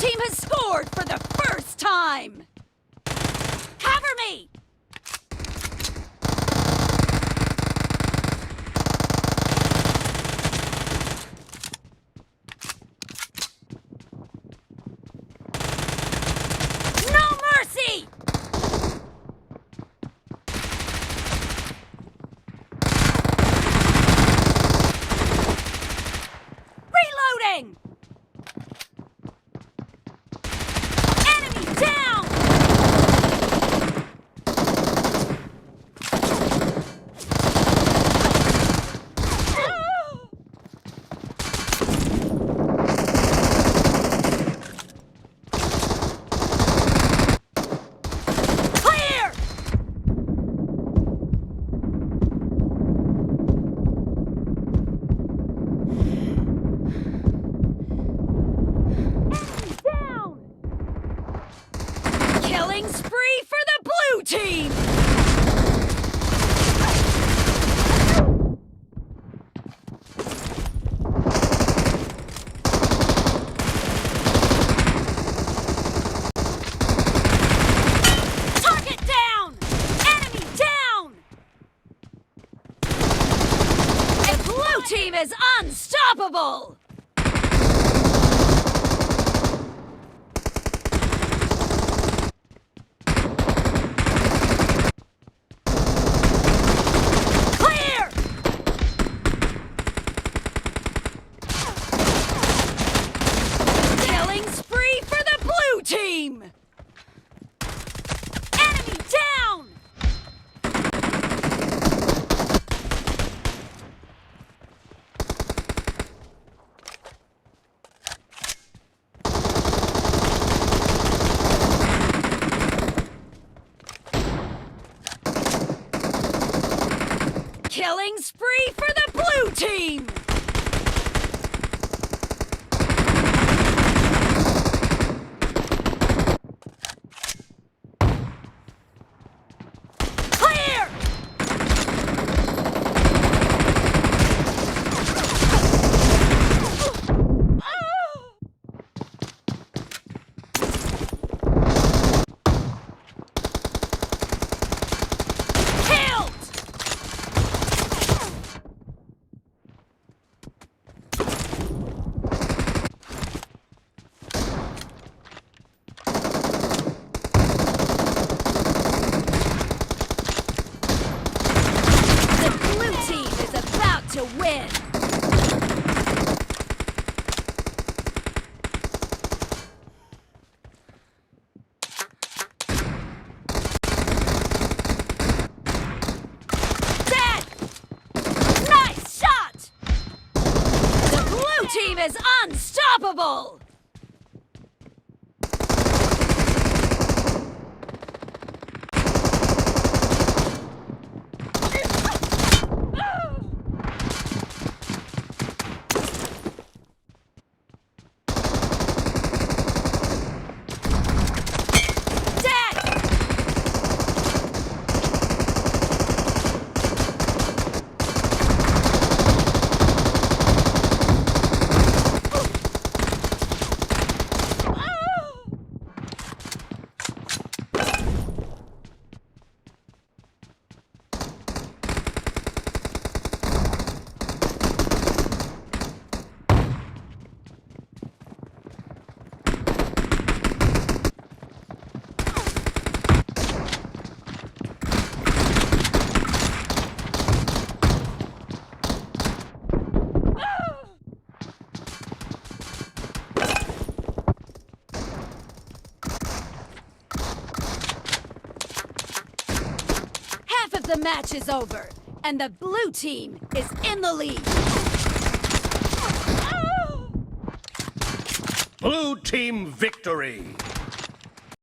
team has scored for the first time! Cover me! No mercy! Reloading! Enemy down! Clear! Enemy down! Killing spree for the blue team! Target down! Enemy down! The blue team is unstoppable! Clear! Killing spree for the blue team! Enemy down! Killing spree for the blue team! Clear! Killed! The blue team is about to win! Dead! Nice shot! The blue team is unstoppable! Dead! Half of the match is over, and the blue team is in the lead. Blue team victory!